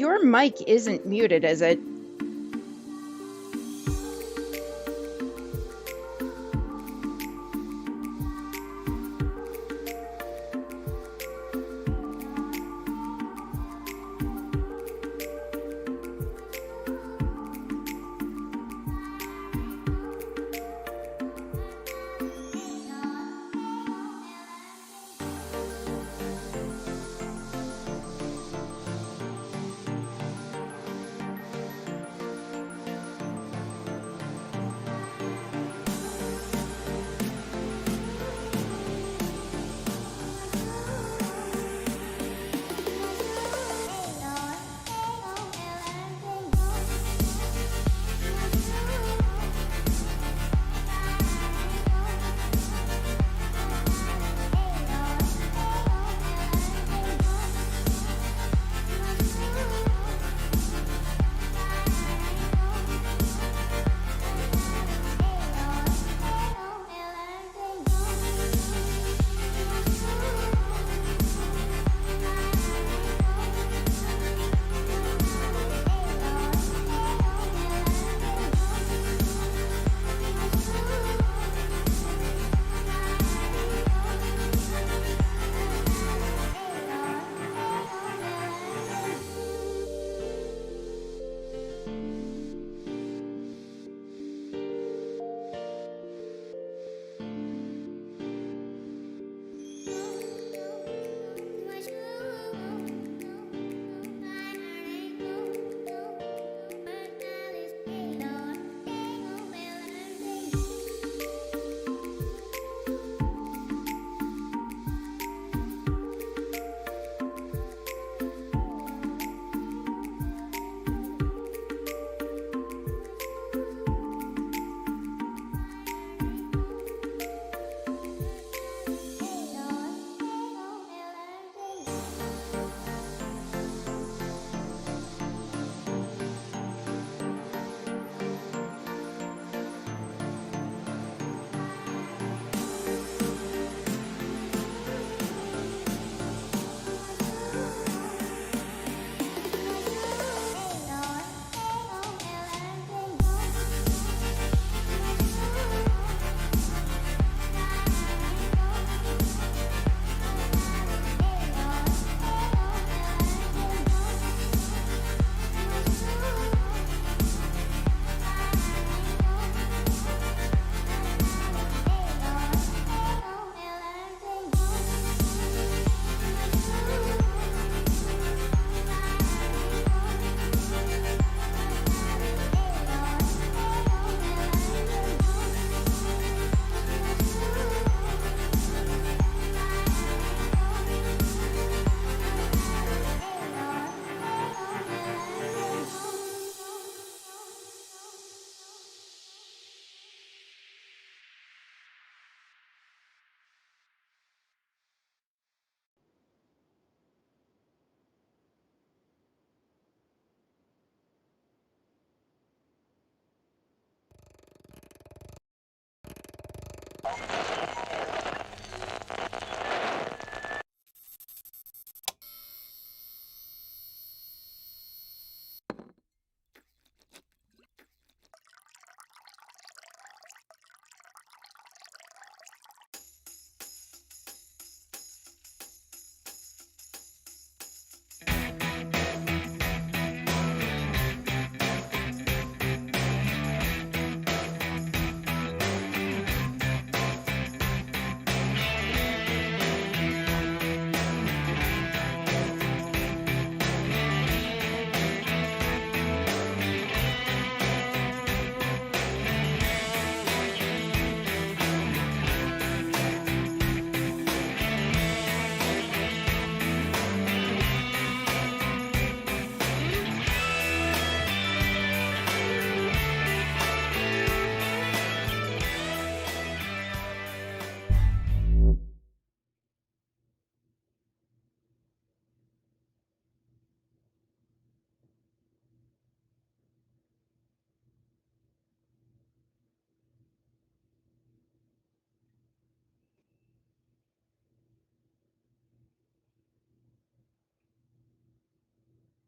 your mic isn't muted, is it?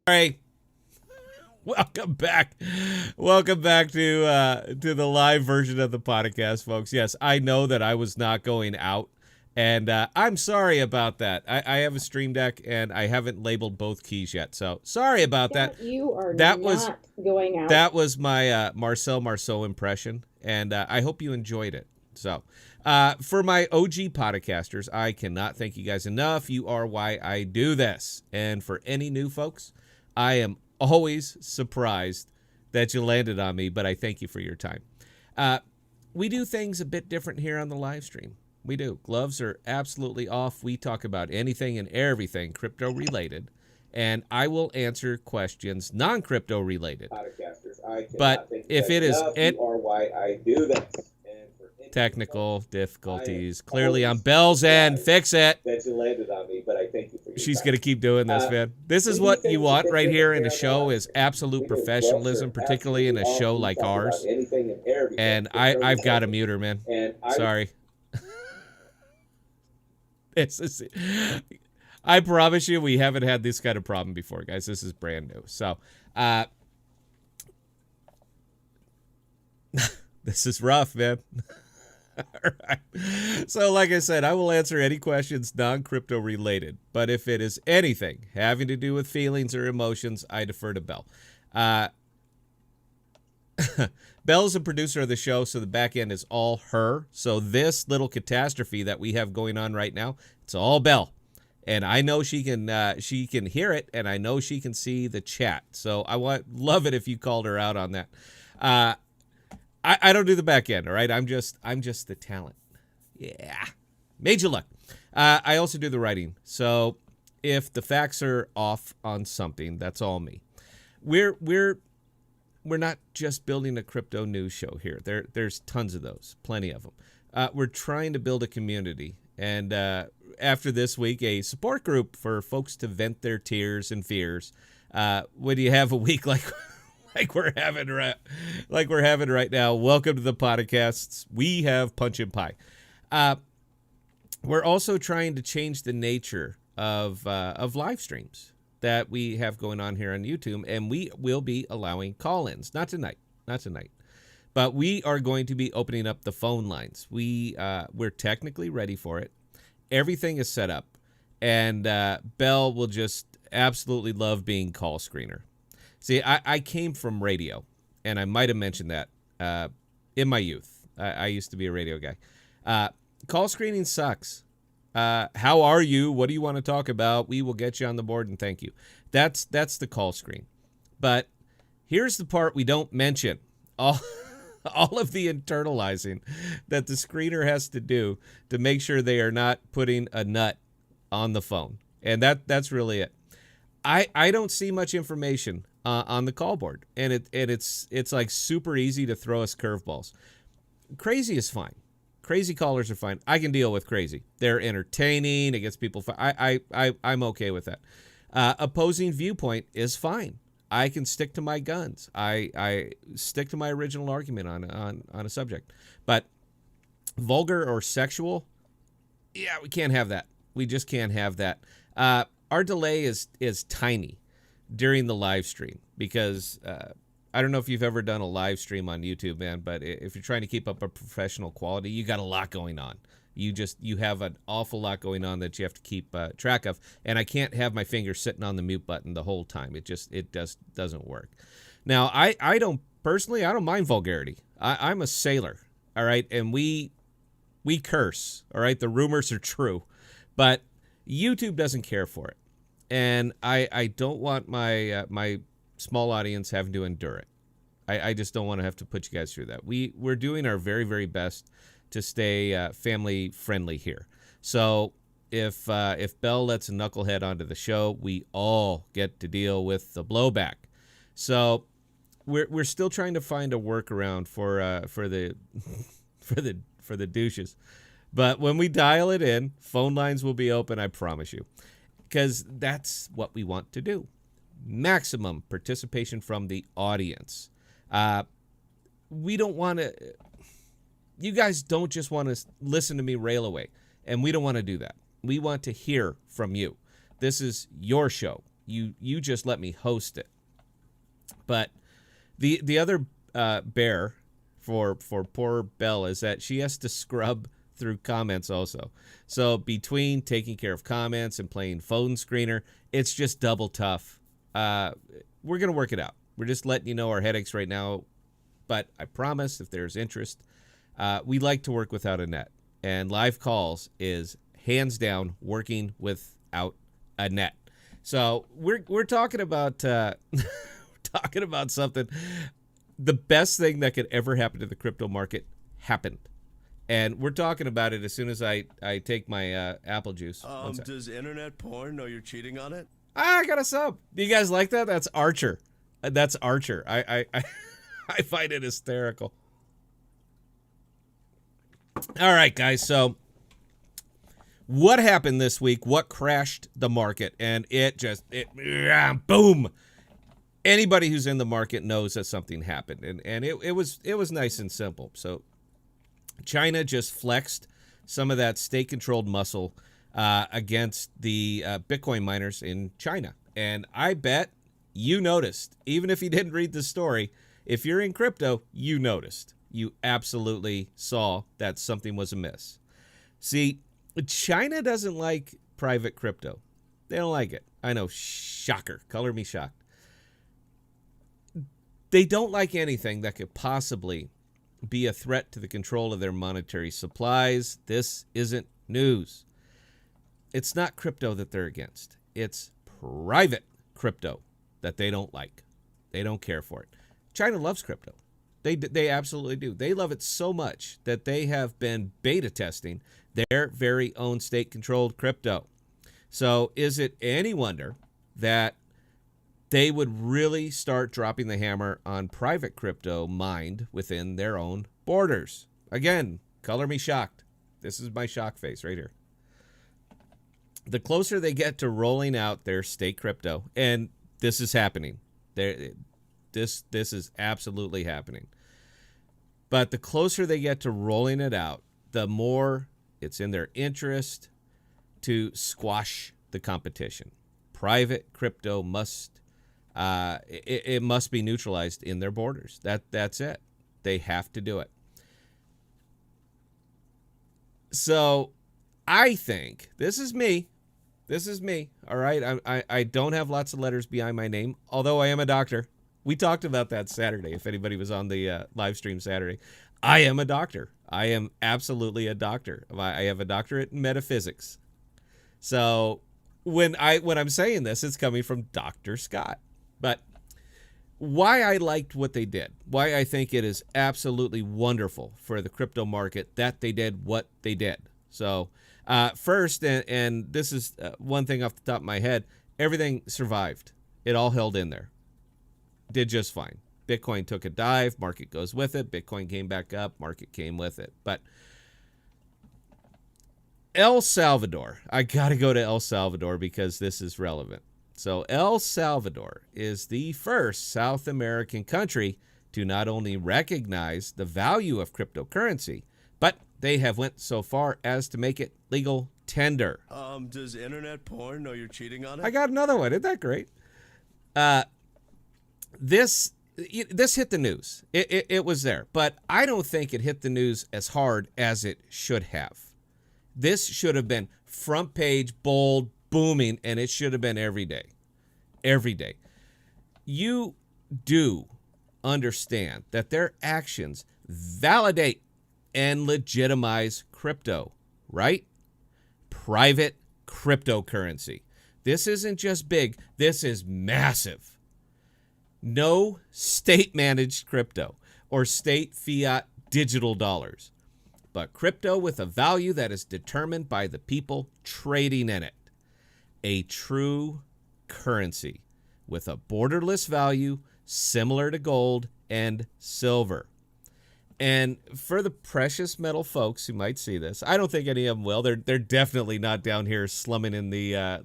Sorry. Welcome back. Welcome back to the live version of the podcast, folks. Yes, I know that I was not going out, and I'm sorry about that. I have a Stream Deck, and I haven't labeled both keys yet, so sorry about that. You are That not going out. That was my Marcel Marceau impression, and I hope you enjoyed it. So, for my OG podcasters, I cannot thank you guys enough. You are why I do this. And for any new folks, I am always surprised that you landed on me, but I thank you for your time. We do things a bit different here on the live stream. We do. Gloves are absolutely off. We talk about anything and everything crypto related, and I will answer questions non-crypto related. But if it is or why I do this. Technical difficulties. Clearly on Bell's end. Fix it. That you landed on me, but I thank you for your She's time. going to keep doing this, man. This is what you want right here in a show is absolute professionalism, particularly in a show like ours. And I've got to mute her, man. Sorry. I promise you we haven't had this kind of problem before, guys. This is brand new. So, this is rough, man. All right. So, like I said, I will answer any questions non-crypto related. But if it is anything having to do with feelings or emotions, I defer to Bell. Bell is a producer of the show, so the back end is all her. So this little catastrophe that we have going on right now, it's all Bell. And I know she can hear it, and I know she can see the chat. So love it if you called her out on that. I don't do the back end, all right? I'm just the talent. Yeah. Made you look. I also do the writing. So if the facts are off on something, that's all me. We're not just building a crypto news show here. There's tons of those, plenty of them. We're trying to build a community. And after this week, a support group for folks to vent their tears and fears. When you have a week like we're having right now, welcome to the podcasts. We have Punch and Pie. We're also trying to change the nature of live streams that we have going on here on YouTube, and we will be allowing call-ins. Not tonight, but we are going to be opening up the phone lines. We're technically ready for it. Everything is set up, and Bell will just absolutely love being call screener. See, I came from radio, and I might have mentioned that in my youth. I used to be a radio guy. Call screening sucks. How are you? What do you want to talk about? We will get you on the board, and thank you. That's the call screen. But here's the part we don't mention. All of the internalizing that the screener has to do to make sure they are not putting a nut on the phone. And that's really it. I don't see much information on the call board, and it's like super easy to throw us curveballs. Crazy is fine. Crazy callers are fine. I can deal with crazy. They're entertaining. It gets people. I'm okay with that. Opposing viewpoint is fine. I can stick to my guns. I stick to my original argument on a subject. But vulgar or sexual, yeah, we can't have that. We just can't have that. Our delay is tiny during the live stream because I don't know if you've ever done a live stream on YouTube, man, but if you're trying to keep up a professional quality, you got a lot going on. You have an awful lot going on that you have to keep track of, and I can't have my finger sitting on the mute button the whole time. It just doesn't work. Now, I don't mind vulgarity. I'm a sailor, all right, and we curse, all right. The rumors are true, but YouTube doesn't care for it, and I don't want my small audience having to endure it. I just don't want to have to put you guys through that. We're doing our very, very best to stay family friendly here. So if Bell lets a knucklehead onto the show, we all get to deal with the blowback. So we're still trying to find a workaround for the for the douches. But when we dial it in, phone lines will be open, I promise you, because that's what we want to do. Maximum participation from the audience. We don't want to. You guys don't just want to listen to me rail away, and we don't want to do that. We want to hear from you. This is your show. You just let me host it. But the other bear for poor Belle is that she has to scrub through comments also. So between taking care of comments and playing phone screener, it's just double tough. We're going to work it out. We're just letting you know our headaches right now. But I promise if there's interest, we like to work without a net. And live calls is hands down working without a net. So we're talking about talking about something. The best thing that could ever happen to the crypto market happened. And we're talking about it as soon as I take my apple juice. Does internet porn know you're cheating on it? I got a sub. Do you guys like that? That's Archer. That's Archer. I I find it hysterical. All right, guys. So what happened this week? What crashed the market? And it boom. Anybody who's in the market knows that something happened. And it was nice and simple. So China just flexed some of that state-controlled muscle against the Bitcoin miners in China. And I bet you noticed, even if you didn't read the story, if you're in crypto, you noticed. You absolutely saw that something was amiss. See, China doesn't like private crypto. They don't like it. I know, shocker. Color me shocked. They don't like anything that could possibly be a threat to the control of their monetary supplies. This isn't news. It's not crypto that they're against. It's private crypto that they don't like. They don't care for it. China loves crypto. They absolutely do. They love it so much that they have been beta testing their very own state-controlled crypto. So is it any wonder that they would really start dropping the hammer on private crypto mined within their own borders? Again, color me shocked. This is my shock face right here. The closer they get to rolling out their state crypto, and this is happening. This is absolutely happening. But the closer they get to rolling it out, the more it's in their interest to squash the competition. Private crypto must it must be neutralized in their borders. That's it. They have to do it. So I think this is me. This is me. All right. I don't have lots of letters behind my name, although I am a doctor. We talked about that Saturday. If anybody was on the live stream Saturday, I am a doctor. I am absolutely a doctor. I have a doctorate in metaphysics. So when I'm saying this, it's coming from Dr. Scott. But why I liked what they did, why I think it is absolutely wonderful for the crypto market that they did what they did. So first, and this is one thing off the top of my head, everything survived. It all held in there. Did just fine. Bitcoin took a dive, market goes with it. Bitcoin came back up, market came with it. But El Salvador, I got to go to El Salvador because this is relevant. So El Salvador is the first South American country to not only recognize the value of cryptocurrency, but they have went so far as to make it legal tender. Does internet porn know you're cheating on it? I got another one. Isn't that great? This hit the news. It was there, but I don't think it hit the news as hard as it should have. This should have been front page, bold, booming, and it should have been every day. Every day. You do understand that their actions validate and legitimize crypto, right? Private cryptocurrency. This isn't just big, this is massive. No state-managed crypto or state fiat digital dollars, but crypto with a value that is determined by the people trading in it. A true currency with a borderless value similar to gold and silver. And for the precious metal folks who might see this, I don't think any of them will. They're definitely not down here slumming in the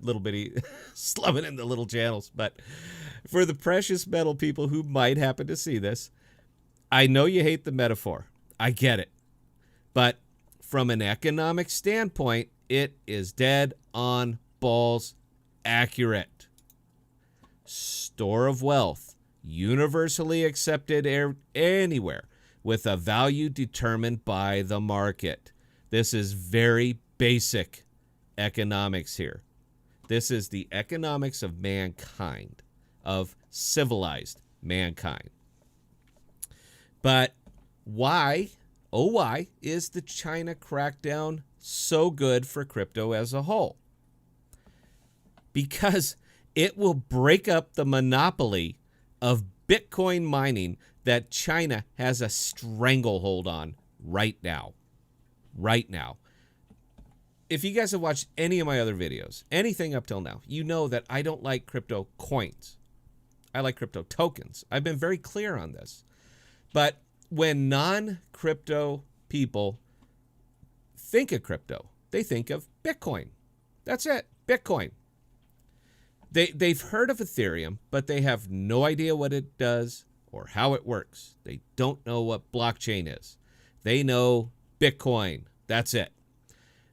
slumming in the little channels. But for the precious metal people who might happen to see this, I know you hate the metaphor. I get it. But from an economic standpoint, it is dead on balls accurate. Store of wealth universally accepted anywhere, with a value determined by the market. This is very basic economics here. This is the economics of mankind, of civilized mankind. But why, oh why, is the China crackdown so good for crypto as a whole? Because it will break up the monopoly of Bitcoin mining that China has a stranglehold on right now. Right now. If you guys have watched any of my other videos, anything up till now, you know that I don't like crypto coins. I like crypto tokens. I've been very clear on this. But when non-crypto people think of crypto, they think of Bitcoin. That's it, Bitcoin. They've heard of Ethereum, but they have no idea what it does or how it works. They don't know what blockchain is. They know Bitcoin. That's it.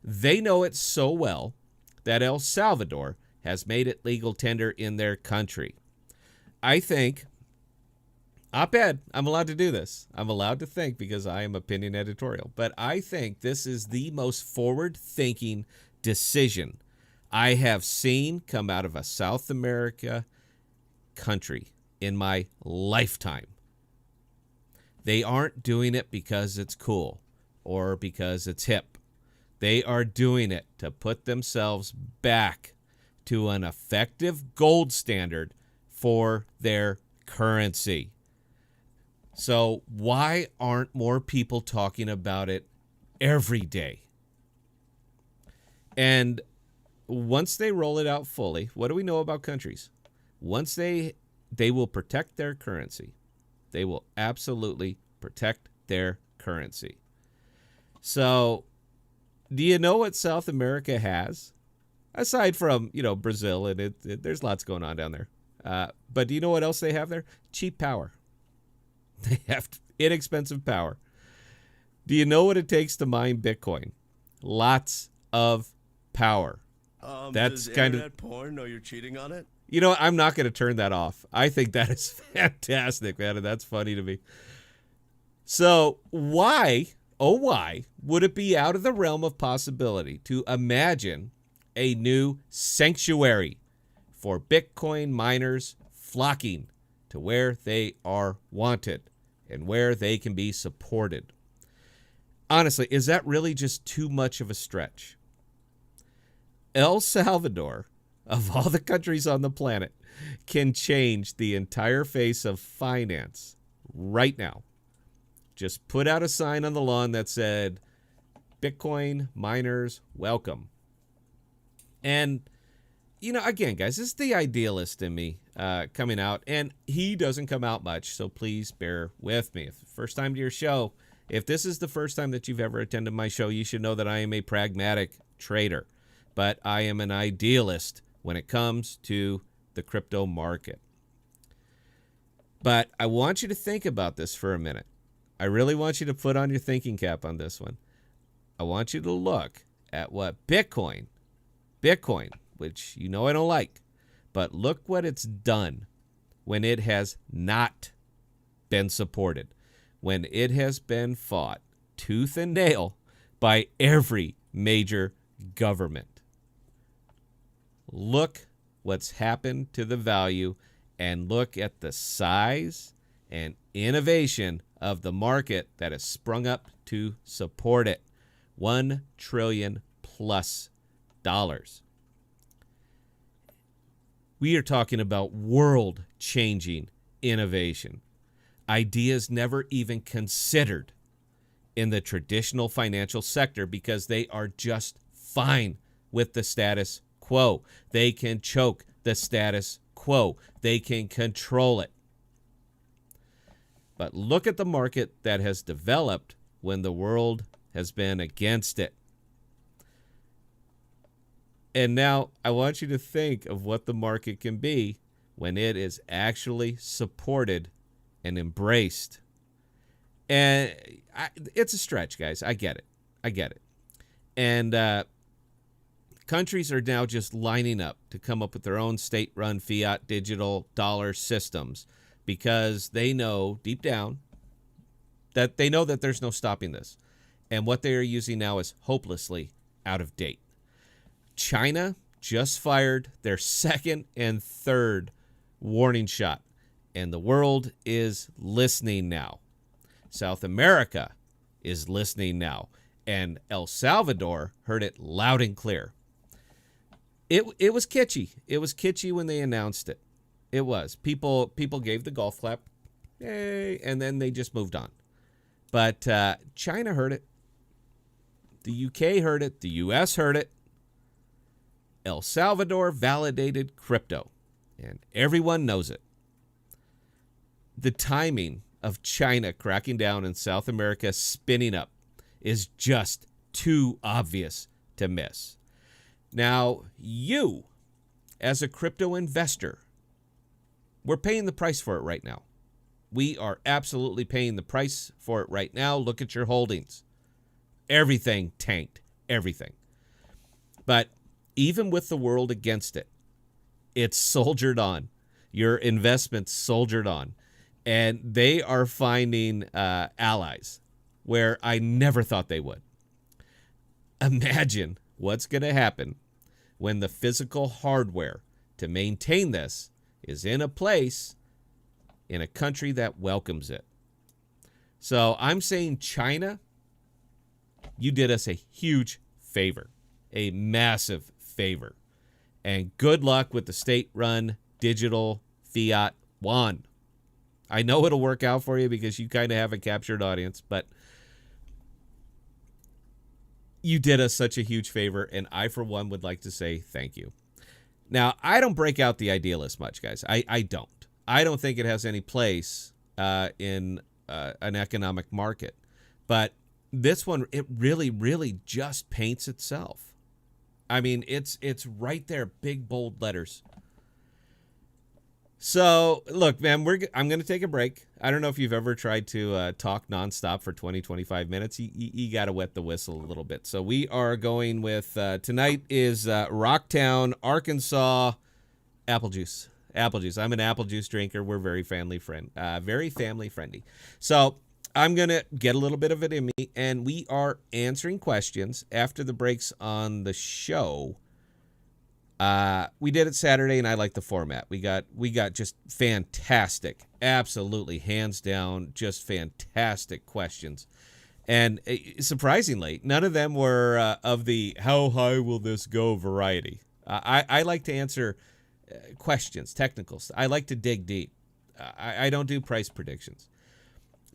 They know it so well that El Salvador has made it legal tender in their country. I think, op-ed, I'm allowed to do this. I'm allowed to think because I am opinion editorial. But I think this is the most forward-thinking decision I have seen come out of a South America country in my lifetime. They aren't doing it because it's cool or because it's hip. They are doing it to put themselves back to an effective gold standard for their currency. So why aren't more people talking about it every day? And once they roll it out fully, what do we know about countries? Once they will protect their currency. They will absolutely protect their currency. So, do you know what South America has? Aside from, Brazil, and there's lots going on down there. But do you know what else they have there? Cheap power. They have inexpensive power. Do you know what it takes to mine Bitcoin? Lots of power. That's kind of porn. Know you're cheating on it. I'm not going to turn that off. I think that is fantastic, man, and that's funny to me. So why would it be out of the realm of possibility to imagine a new sanctuary for Bitcoin miners flocking to where they are wanted and where they can be supported? Honestly, is that really just too much of a stretch? El Salvador, of all the countries on the planet, can change the entire face of finance right now. Just put out a sign on the lawn that said, Bitcoin miners welcome. And, again, guys, this is the idealist in me coming out. And he doesn't come out much, so please bear with me. If first time to your show, if this is the first time that you've ever attended my show, you should know that I am a pragmatic trader. But I am an idealist when it comes to the crypto market. But I want you to think about this for a minute. I really want you to put on your thinking cap on this one. I want you to look at what Bitcoin, which I don't like, but look what it's done when it has not been supported, when it has been fought tooth and nail by every major government. Look what's happened to the value and look at the size and innovation of the market that has sprung up to support it. $1 trillion plus. We are talking about world-changing innovation. Ideas never even considered in the traditional financial sector because they are just fine with the status quo. They can choke the status quo. They can control it. But look at the market that has developed when the world has been against it. And now I want you to think of what the market can be when it is actually supported and embraced. And it's a stretch, guys. I get it. And countries are now just lining up to come up with their own state-run fiat digital dollar systems because they know deep down that they know that there's no stopping this. And what they are using now is hopelessly out of date. China just fired their second and third warning shot, and the world is listening now. South America is listening now, and El Salvador heard it loud and clear. It was kitschy. It was kitschy when they announced it. It was. People gave the golf clap, yay, and then they just moved on. But China heard it. The UK heard it. The US heard it. El Salvador validated crypto, and everyone knows it. The timing of China cracking down and South America spinning up is just too obvious to miss. Now, you, as a crypto investor, we're paying the price for it right now. We are absolutely paying the price for it right now. Look at your holdings. Everything tanked. Everything. But even with the world against it, it's soldiered on. Your investments soldiered on. And they are finding allies where I never thought they would. Imagine what's going to happen when the physical hardware to maintain this is in a place in a country that welcomes it. So I'm saying, China, you did us a huge favor, a massive favor. And good luck with the state-run digital fiat yuan. I know it'll work out for you because you kind of have a captured audience, but you did us such a huge favor, and I, for one, would like to say thank you. Now, I don't break out the idealist much, guys. I don't. I don't think it has any place in an economic market. But this one, it really, really just paints itself. I mean, it's right there, big, bold letters. So, look, man, I'm going to take a break. I don't know if you've ever tried to talk nonstop for 20, 25 minutes. You got to wet the whistle a little bit. So we are going with, tonight is Rocktown, Arkansas, apple juice. Apple juice. I'm an apple juice drinker. We're very family friendly. So I'm going to get a little bit of it in me, and we are answering questions after the breaks on the show. We did it Saturday, and I like the format. We got just fantastic, absolutely hands down, just fantastic questions. And surprisingly, none of them were of the how high will this go variety. I like to answer questions, technicals. I like to dig deep. I don't do price predictions.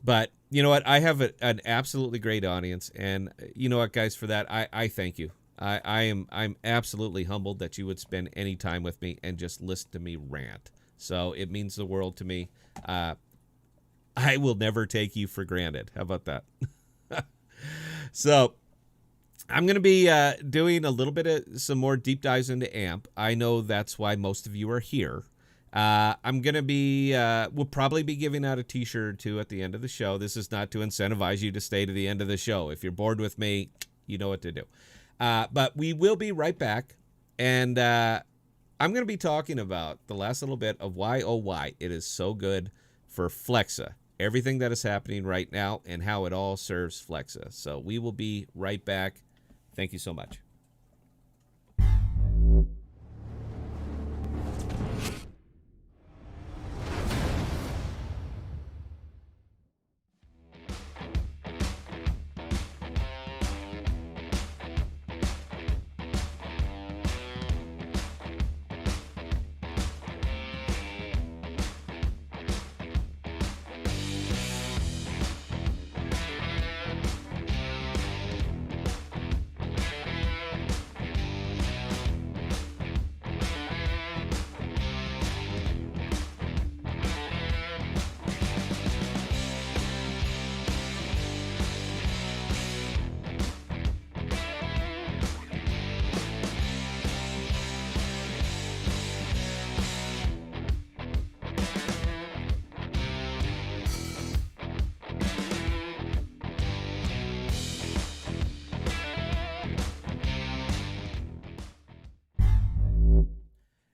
But you know what? I have an absolutely great audience, and you know what, guys, for that, I thank you. I'm absolutely humbled that you would spend any time with me and just listen to me rant. So it means the world to me. I will never take you for granted. How about that? So I'm going to be doing a little bit of some more deep dives into AMP. I know that's why most of you are here. I'm going to be, we'll probably be giving out a t-shirt or two at the end of the show. This is not to incentivize you to stay to the end of the show. If you're bored with me, you know what to do. But we will be right back, and I'm going to be talking about the last little bit of why it is so good for Flexa, everything that is happening right now, and how it all serves Flexa. So we will be right back. Thank you so much.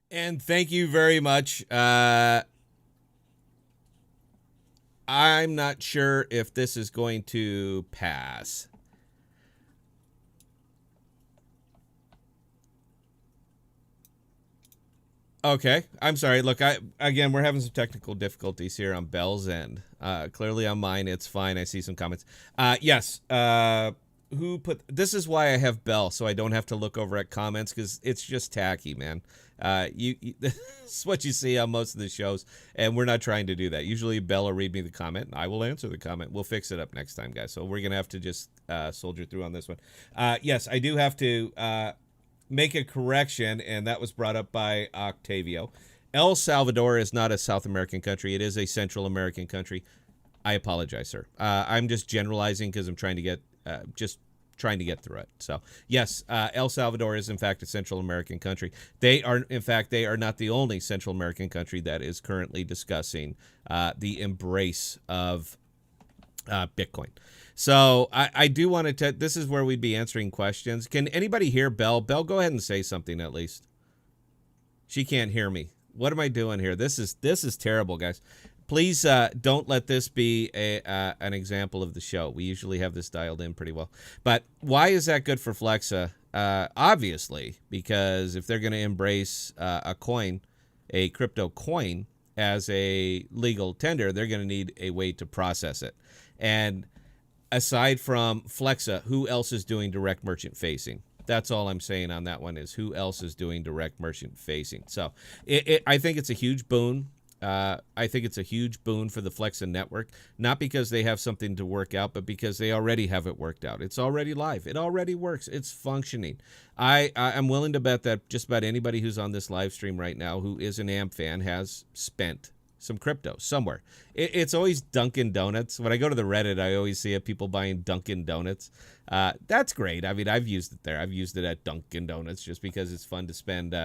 And thank you very much. I'm not sure if this is going to pass. Okay, I'm sorry. Look, we're having some technical difficulties here on Bell's end. Clearly on mine, it's fine. I see some comments. Yes. Who put this? Is why I have Bell, so I don't have to look over at comments because it's just tacky, man. This is what you see on most of the shows, and we're not trying to do that. Usually, Bell will read me the comment, and I will answer the comment. We'll fix it up next time, guys. So we're gonna have to just soldier through on this one. Yes, I do have to make a correction, and that was brought up by Octavio. El Salvador is not a South American country. It is a Central American country. I apologize, sir. I'm just generalizing because I'm trying to get through it. So yes, El Salvador is in fact a Central American country. They are not the only Central American country that is currently discussing the embrace of Bitcoin. So I do want to. This is where we'd be answering questions. Can anybody hear Belle? Belle, go ahead and say something at least. She can't hear me. What am I doing here? This is terrible, guys. Please don't let this be an example of the show. We usually have this dialed in pretty well. But why is that good for Flexa? Obviously, because if they're going to embrace a crypto coin, as a legal tender, they're going to need a way to process it. And aside from Flexa, who else is doing direct merchant facing? That's all I'm saying on that one is who else is doing direct merchant facing. So I think it's a huge boon. I think it's a huge boon for the Flexa network, not because they have something to work out, but because they already have it worked out. It's already live. It already works. It's functioning. I'm willing to bet that just about anybody who's on this live stream right now who is an AMP fan has spent some crypto somewhere. It's always Dunkin' Donuts. When I go to the Reddit, I always see people buying Dunkin' Donuts. That's great. I mean, I've used it there. I've used it at Dunkin' Donuts just because it's fun to spend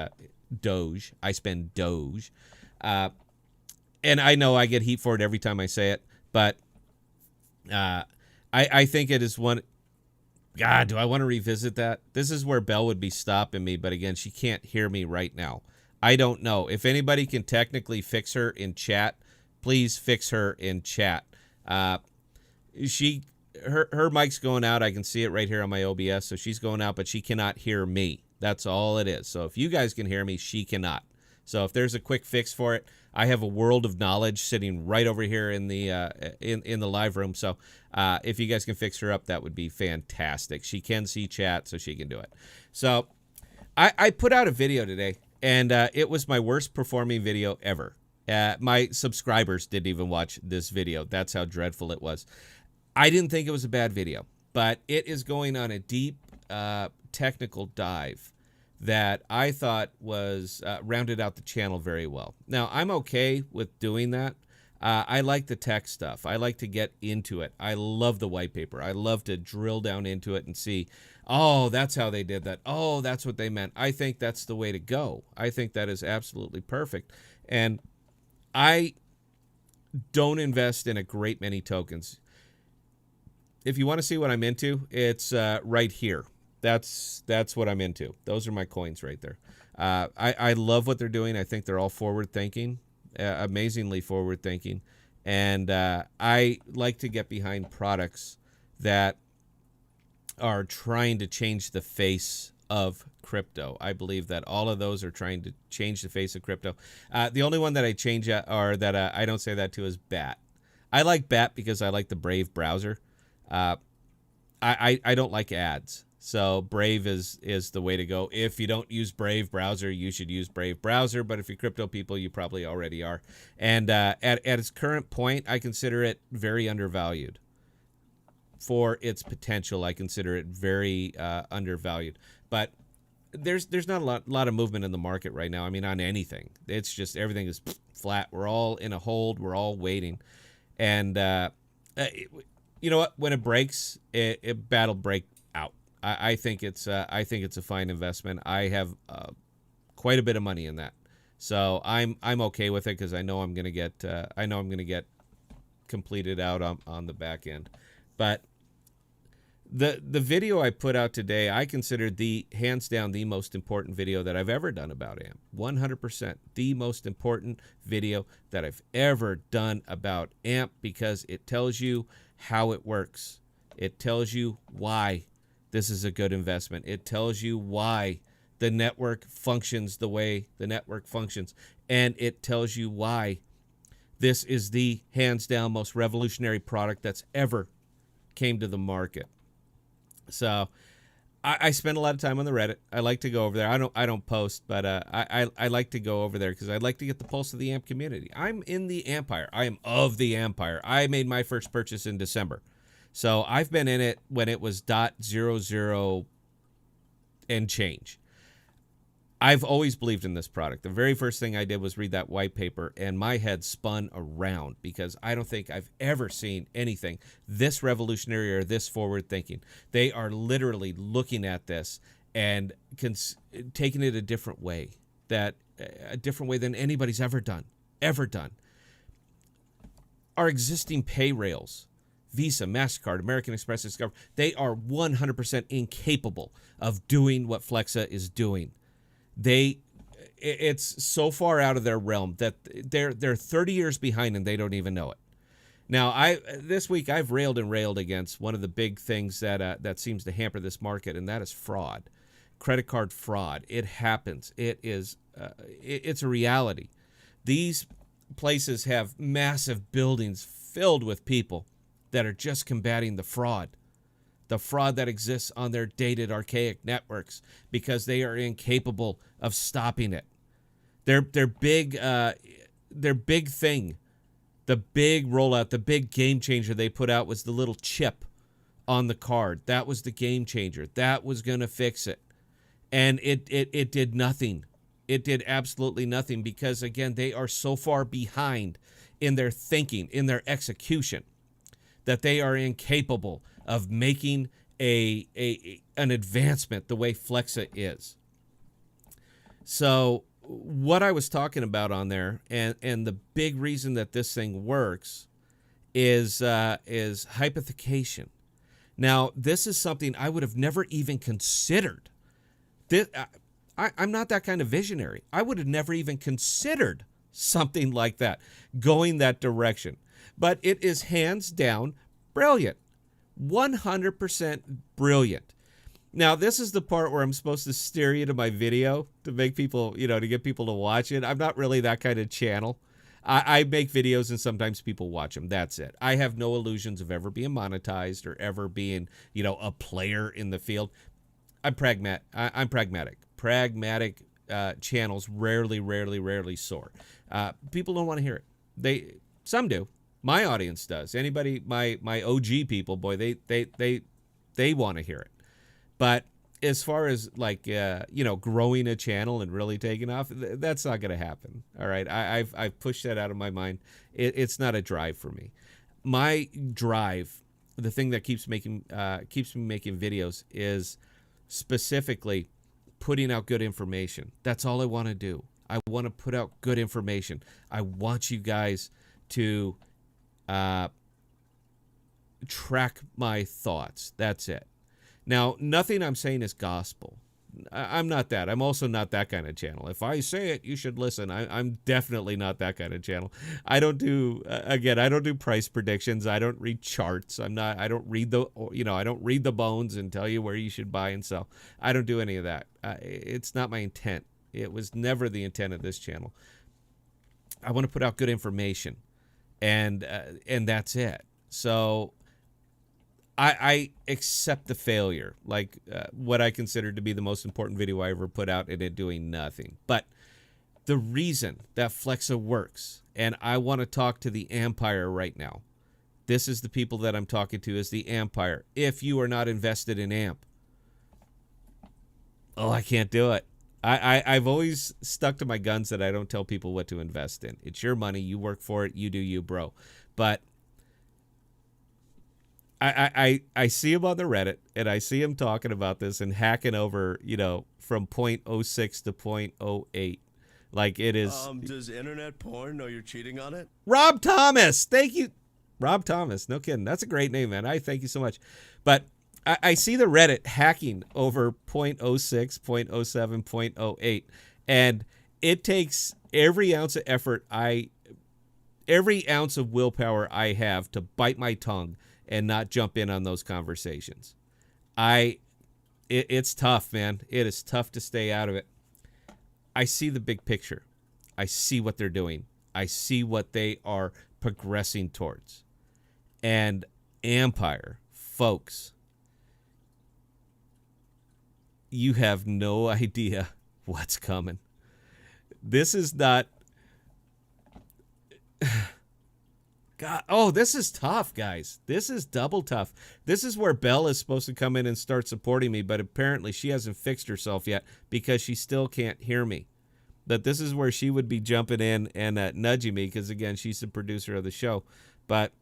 Doge. I spend Doge. And I know I get heat for it every time I say it, but I think it is one. God, do I want to revisit that? This is where Belle would be stopping me, but again, she can't hear me right now. I don't know. If anybody can technically fix her in chat, please fix her in chat. Her mic's going out. I can see it right here on my OBS, so she's going out, but she cannot hear me. That's all it is. So if you guys can hear me, she cannot. So if there's a quick fix for it, I have a world of knowledge sitting right over here in the in the live room. So if you guys can fix her up, that would be fantastic. She can see chat, so she can do it. So I put out a video today, and it was my worst performing video ever. My subscribers didn't even watch this video. That's how dreadful it was. I didn't think it was a bad video, but it is going on a deep technical dive that I thought was rounded out the channel very well. Now, I'm okay with doing that. I like the tech stuff. I like to get into it. I love the white paper. I love to drill down into it and see, oh, that's how they did that. Oh, that's what they meant. I think that's the way to go. I think that is absolutely perfect. And I don't invest in a great many tokens. If you want to see what I'm into, it's right here. That's what I'm into. Those are my coins right there. I love what they're doing. I think they're all forward-thinking, amazingly forward-thinking. And I like to get behind products that are trying to change the face of crypto. I believe that all of those are trying to change the face of crypto. The only one that I change or that I don't say that to is BAT. I like BAT because I like the Brave browser. I don't like ads. So Brave is the way to go. If you don't use Brave browser, you should use Brave browser. But if you're crypto people, you probably already are. And at its current point, I consider it very undervalued. For its potential, I consider it very undervalued. But there's not a lot of movement in the market right now. I mean, on anything. It's just everything is flat. We're all in a hold. We're all waiting. And you know what? When it breaks, battle break out. I think it's a fine investment. I have quite a bit of money in that, so I'm okay with it because I know I'm gonna get completed out on the back end. But The video I put out today, I consider the hands down the most important video that I've ever done about AMP. 100% the most important video that I've ever done about AMP, because it tells you how it works. It tells you why this is a good investment. It tells you why the network functions the way the network functions. And it tells you why this is the hands down most revolutionary product that's ever came to the market. So I spend a lot of time on the Reddit. I like to go over there. I don't post, but I like to go over there because I like to get the pulse of the AMP community. I'm in the Empire. I am of the Empire. I made my first purchase in December. So I've been in it when it was .00 and change. I've always believed in this product. The very first thing I did was read that white paper, and my head spun around because I don't think I've ever seen anything this revolutionary or this forward thinking. They are literally looking at this and taking it a different way, a different way than anybody's ever done. Our existing pay rails, Visa, MasterCard, American Express, Discover, they are 100% incapable of doing what Flexa is doing. It's so far out of their realm that they're 30 years behind and they don't even know it. Now, this week I've railed against one of the big things that seems to hamper this market, and that is fraud, credit card fraud. It happens. It's a reality. These places have massive buildings filled with people that are just combating the fraud that exists on their dated, archaic networks because they are incapable of stopping it. Their big thing, the big rollout, the big game changer they put out was the little chip on the card. That was the game changer. That was going to fix it. And it did nothing. It did absolutely nothing because, again, they are so far behind in their thinking, in their execution, that they are incapable of making an advancement the way Flexa is. So what I was talking about on there, and the big reason that this thing works is hypothecation. Now, this is something I would have never even considered. I'm not that kind of visionary. I would have never even considered something like that, going that direction. But it is hands down brilliant. 100% brilliant. Now, this is the part where I'm supposed to steer you to my video to make people, to get people to watch it. I'm not really that kind of channel. I make videos and sometimes people watch them. That's it. I have no illusions of ever being monetized or ever being, a player in the field. I'm pragmatic. Pragmatic channels rarely soar. People don't want to hear it. Some do. My audience does. Anybody, my OG people, boy, they want to hear it. But as far as growing a channel and really taking off, that's not going to happen. All right, I've pushed that out of my mind. It's not a drive for me. My drive, the thing that keeps me making videos, is specifically putting out good information. That's all I want to do. I want to put out good information. I want you guys to track my thoughts. That's it. Now, nothing I'm saying is gospel. I'm not that. I'm also not that kind of channel. If I say it, you should listen. I'm definitely not that kind of channel. I don't do price predictions. I don't read charts. I don't read the bones and tell you where you should buy and sell. I don't do any of that. It's not my intent. It was never the intent of this channel. I want to put out good information, and that's it. So I accept the failure, like what I consider to be the most important video I ever put out, and it doing nothing. But the reason that Flexa works, and I want to talk to the Empire right now. This is the people that I'm talking to, is the Empire. If you are not invested in AMP, I can't do it. I've always stuck to my guns that I don't tell people what to invest in. It's your money. You work for it. You do you, bro. But I see him on the Reddit, and I see him talking about this and hacking over, from 0.06 to 0.08. Like it is. Does internet porn know you're cheating on it? Rob Thomas. Thank you. Rob Thomas. No kidding. That's a great name, man. I thank you so much. But I see the Reddit hacking over 0.06, 0.07, 0.08, and it takes every ounce of effort every ounce of willpower I have to bite my tongue and not jump in on those conversations. It's tough, man. It is tough to stay out of it. I see the big picture. I see what they're doing. I see what they are progressing towards. And Empire, folks, you have no idea what's coming. This is not... God, this is tough, guys. This is double tough. This is where Belle is supposed to come in and start supporting me, but apparently she hasn't fixed herself yet because she still can't hear me. But this is where she would be jumping in and nudging me because, again, she's the producer of the show. But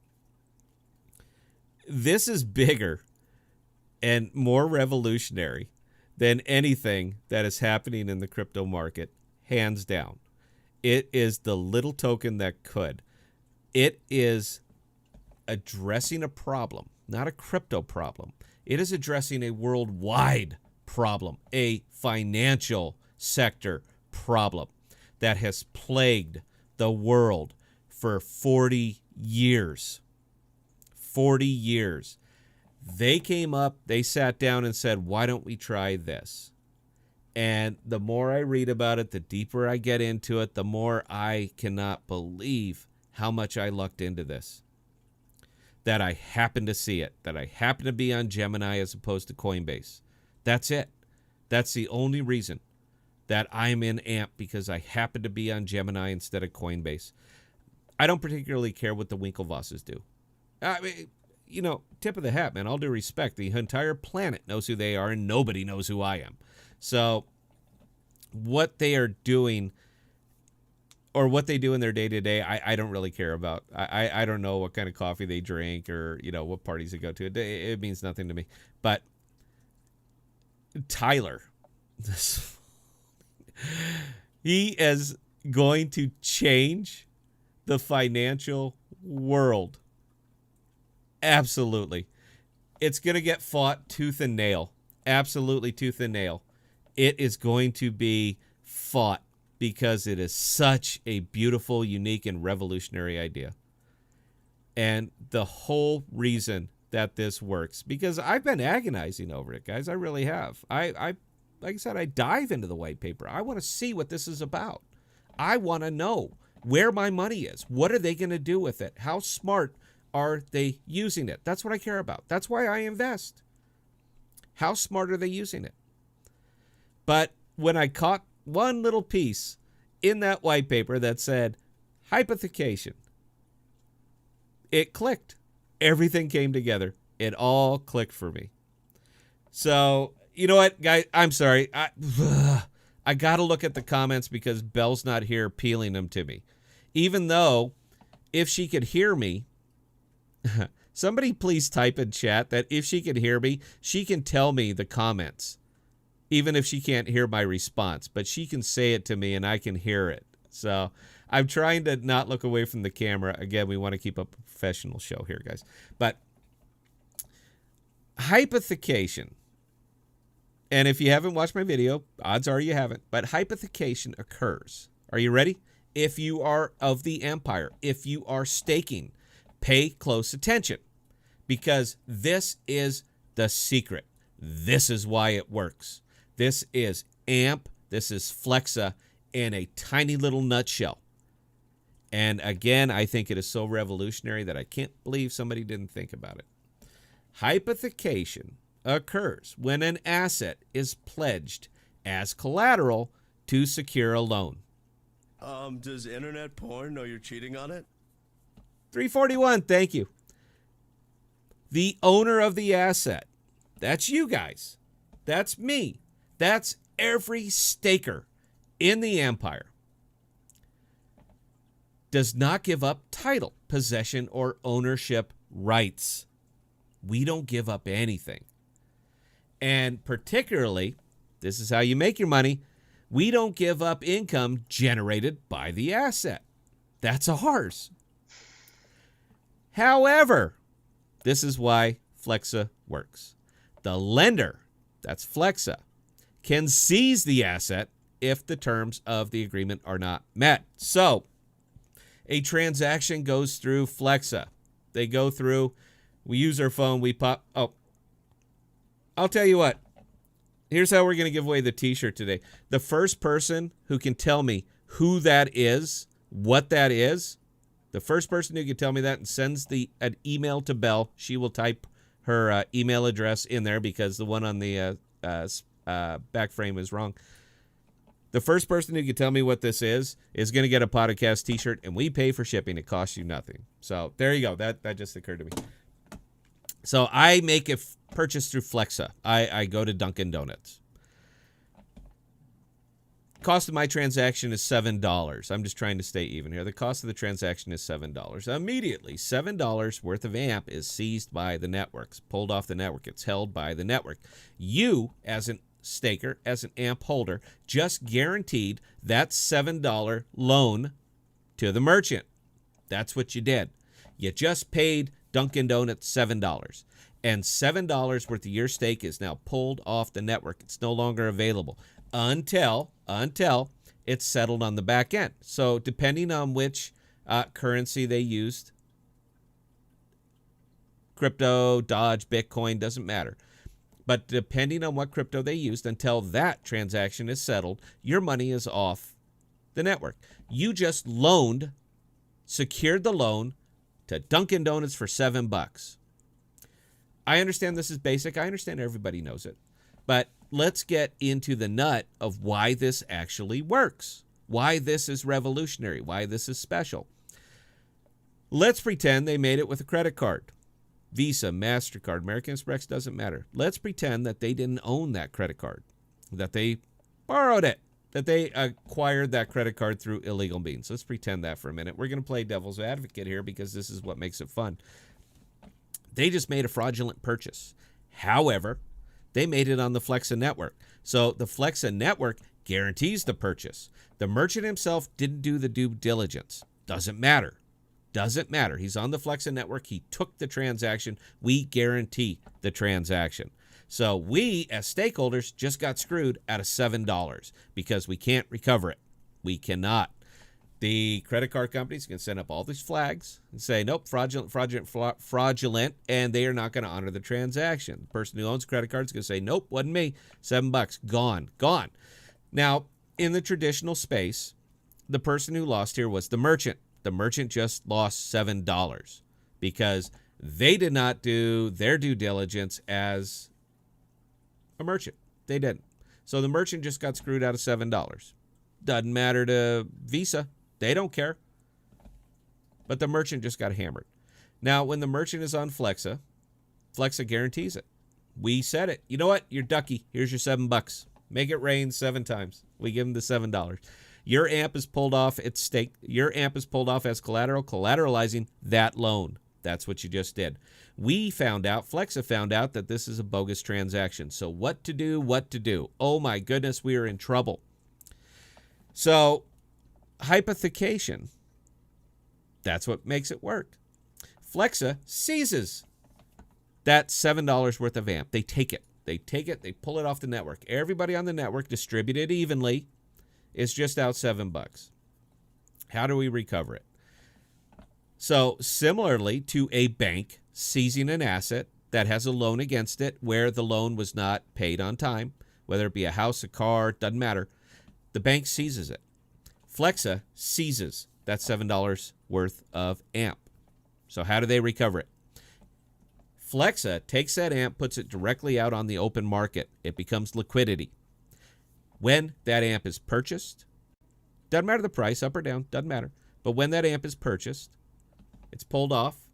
this is bigger and more revolutionary than anything that is happening in the crypto market, hands down. It is the little token that could. It is addressing a problem, not a crypto problem. It is addressing a worldwide problem, a financial sector problem that has plagued the world for 40 years. 40 years. They came up, they sat down and said, why don't we try this? And the more I read about it, the deeper I get into it, the more I cannot believe how much I lucked into this. That I happened to see it. That I happened to be on Gemini as opposed to Coinbase. That's it. That's the only reason that I'm in AMP, because I happen to be on Gemini instead of Coinbase. I don't particularly care what the Winklevosses do. I mean, tip of the hat, man. All due respect, the entire planet knows who they are and nobody knows who I am. So what they are doing, or what they do in their day-to-day, I don't really care about. I don't know what kind of coffee they drink or, what parties they go to. It means nothing to me. But Tyler, he is going to change the financial world. Absolutely. It's going to get fought tooth and nail. Absolutely tooth and nail. It is going to be fought because it is such a beautiful, unique, and revolutionary idea. And the whole reason that this works, because I've been agonizing over it, guys. I really have. I like I said, I dive into the white paper. I want to see what this is about. I want to know where my money is. What are they going to do with it? How smart are they using it? That's what I care about. That's why I invest. How smart are they using it? But when I caught one little piece in that white paper that said hypothecation, it clicked. Everything came together. It all clicked for me. So, you know what, guys? I'm sorry. I got to look at the comments because Belle's not here peeling them to me. Even though, if she could hear me, somebody please type in chat that if she can hear me, she can tell me the comments. Even if she can't hear my response, but she can say it to me and I can hear it. So I'm trying to not look away from the camera. Again, we want to keep up a professional show here, guys. But hypothecation, and if you haven't watched my video, odds are you haven't, but hypothecation occurs. Are you ready? If you are of the empire, if you are staking, pay close attention because this is the secret. This is why it works. This is AMP. This is Flexa in a tiny little nutshell. And again, I think it is so revolutionary that I can't believe somebody didn't think about it. Hypothecation occurs when an asset is pledged as collateral to secure a loan. Does internet porn know you're cheating on it? 341, thank you. The owner of the asset, that's you guys. That's me. That's every staker in the empire. Does not give up title, possession, or ownership rights. We don't give up anything. And particularly, this is how you make your money, we don't give up income generated by the asset. That's ours. However, this is why Flexa works. The lender, that's Flexa, can seize the asset if the terms of the agreement are not met. So a transaction goes through Flexa. They go through, we use our phone, we pop. Oh, I'll tell you what. Here's how we're going to give away the t-shirt today. The first person who can tell me who that is, what that is, the first person who can tell me that and sends an email to Belle, she will type her email address in there because the one on the back frame is wrong. The first person who can tell me what this is going to get a Podcast t-shirt, and we pay for shipping. It costs you nothing. So there you go. That just occurred to me. So I make a purchase through Flexa. I go to Dunkin' Donuts. Cost of my transaction is $7. I'm just trying to stay even here. The cost of the transaction is $7. Immediately, $7 worth of AMP is seized by the networks, pulled off the network. It's held by the network. You, as an staker, as an AMP holder, just guaranteed that $7 loan to the merchant. That's what you did. You just paid Dunkin' Donuts $7. And $7 worth of your stake is now pulled off the network. It's no longer available until it's settled on the back end. So depending on which currency they used, crypto, Dodge, Bitcoin, doesn't matter. But depending on what crypto they used, until that transaction is settled, your money is off the network. You just secured the loan to Dunkin' Donuts for $7. I understand this is basic. I understand everybody knows it. But let's get into the nut of why this actually works, why this is revolutionary, why this is special. Let's pretend they made it with a credit card. Visa, MasterCard, American Express, doesn't matter. Let's pretend that they didn't own that credit card, that they borrowed it, that they acquired that credit card through illegal means. Let's pretend that for a minute. We're going to play devil's advocate here because this is what makes it fun. They just made a fraudulent purchase. However, they made it on the Flexa network. So the Flexa network guarantees the purchase. The merchant himself didn't do the due diligence. Doesn't matter. Doesn't matter. He's on the Flexa network. He took the transaction. We guarantee the transaction. So we, as stakeholders, just got screwed out of $7 because we can't recover it. We cannot. The credit card companies can send up all these flags and say, nope, fraudulent, and they are not going to honor the transaction. The person who owns credit cards is going to say, nope, wasn't me. $7, gone. Now, in the traditional space, the person who lost here was the merchant. The merchant just lost $7 because they did not do their due diligence as a merchant. They didn't. So the merchant just got screwed out of $7. Doesn't matter to Visa. They don't care. But the merchant just got hammered. Now, when the merchant is on Flexa, Flexa guarantees it. We said it. You know what? You're ducky. Here's your $7. Make it rain 7 times. We give them the $7. Your AMP is pulled off its stake. Your AMP is pulled off as collateral, collateralizing that loan. That's what you just did. We found out, Flexa found out, that this is a bogus transaction. So what to do? Oh my goodness, we are in trouble. So hypothecation, that's what makes it work. Flexa seizes that $7 worth of AMP. They take it. They pull it off the network. Everybody on the network, distributed evenly, is just out $7. How do we recover it? So similarly to a bank seizing an asset that has a loan against it where the loan was not paid on time, whether it be a house, a car, doesn't matter, the bank seizes it. Flexa seizes that $7 worth of AMP. So how do they recover it? Flexa takes that AMP, puts it directly out on the open market. It becomes liquidity. When that AMP is purchased, doesn't matter the price, up or down, doesn't matter. But when that AMP is purchased, it's pulled off,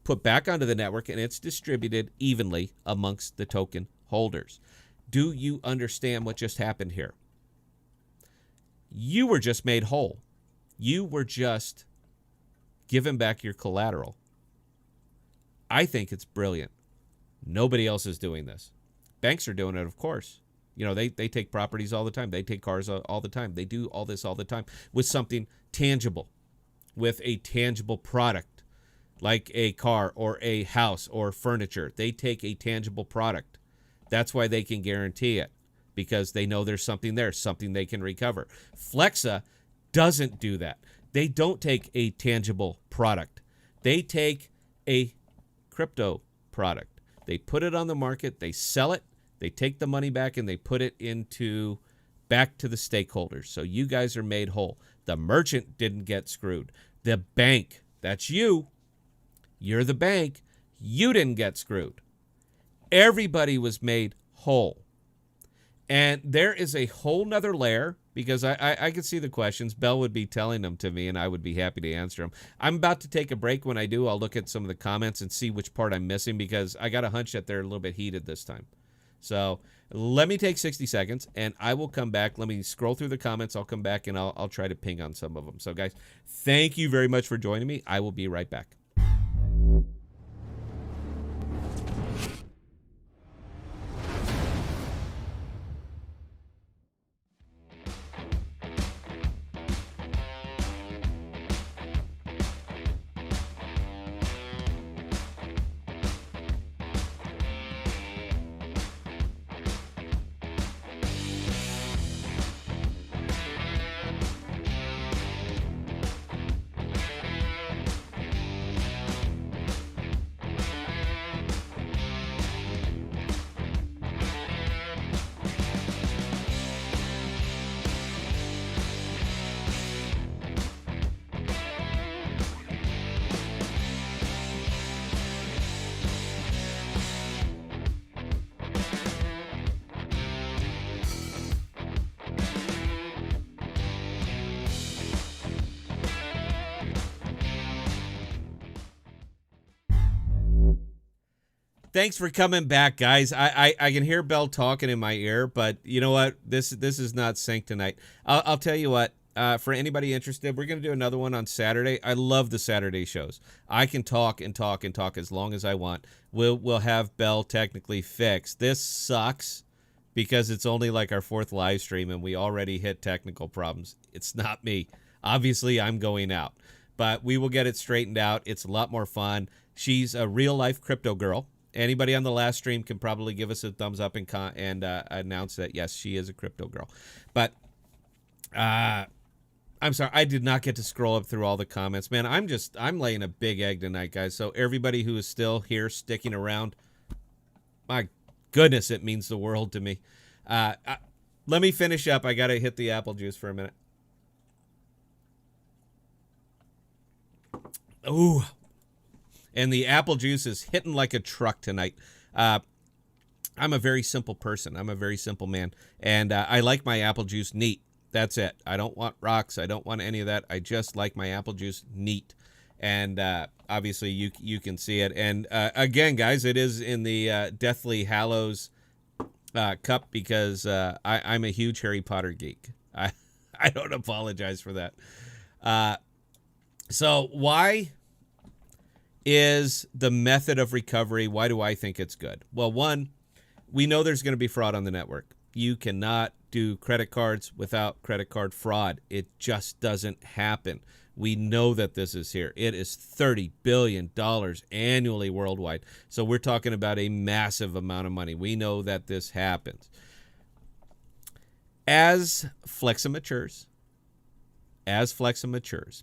put back onto the network, and it's distributed evenly amongst the token holders. Do you understand what just happened here? You were just made whole. You were just given back your collateral. I think it's brilliant. Nobody else is doing this. Banks are doing it, of course. You know, they take properties all the time. They take cars all the time. They do all this all the time with something tangible, with a tangible product like a car or a house or furniture. They take a tangible product That's why they can guarantee it, because they know there's something there, something they can recover. Flexa doesn't do that. They don't take a tangible product. They take a crypto product. They put it on the market, they sell it, they take the money back, and they put it back to the stakeholders. So you guys are made whole. The merchant didn't get screwed. The bank, that's you. You're the bank. You didn't get screwed. Everybody was made whole. And there is a whole nother layer, because I could see the questions. Belle would be telling them to me, and I would be happy to answer them. I'm about to take a break. When I do, I'll look at some of the comments and see which part I'm missing, because I got a hunch that they're a little bit heated this time. So let me take 60 seconds, and I will come back. Let me scroll through the comments. I'll come back, and I'll try to ping on some of them. So, guys, thank you very much for joining me. I will be right back. Thanks for coming back, guys. I can hear Belle talking in my ear, but you know what? This is not synced tonight. I'll tell you what. For anybody interested, we're going to do another one on Saturday. I love the Saturday shows. I can talk and talk and talk as long as I want. We'll have Belle technically fixed. This sucks because it's only like our 4th live stream, and we already hit technical problems. It's not me. Obviously, I'm going out. But we will get it straightened out. It's a lot more fun. She's a real-life crypto girl. Anybody on the last stream can probably give us a thumbs up and announce that, yes, she is a crypto girl. But I'm sorry, I did not get to scroll up through all the comments. Man, I'm laying a big egg tonight, guys. So everybody who is still here sticking around, my goodness, it means the world to me. Let me finish up. I got to hit the apple juice for a minute. Ooh. And the apple juice is hitting like a truck tonight. I'm a very simple person. I'm a very simple man. And I like my apple juice neat. That's it. I don't want rocks. I don't want any of that. I just like my apple juice neat. And obviously you can see it. And again, guys, it is in the Deathly Hallows cup, because I'm a huge Harry Potter geek. I don't apologize for that. So why is the method of recovery, why do I think it's good? Well, one, we know there's going to be fraud on the network. You cannot do credit cards without credit card fraud. It just doesn't happen. We know that this is here. It is $30 billion annually worldwide. So we're talking about a massive amount of money. We know that this happens. As Flexa matures,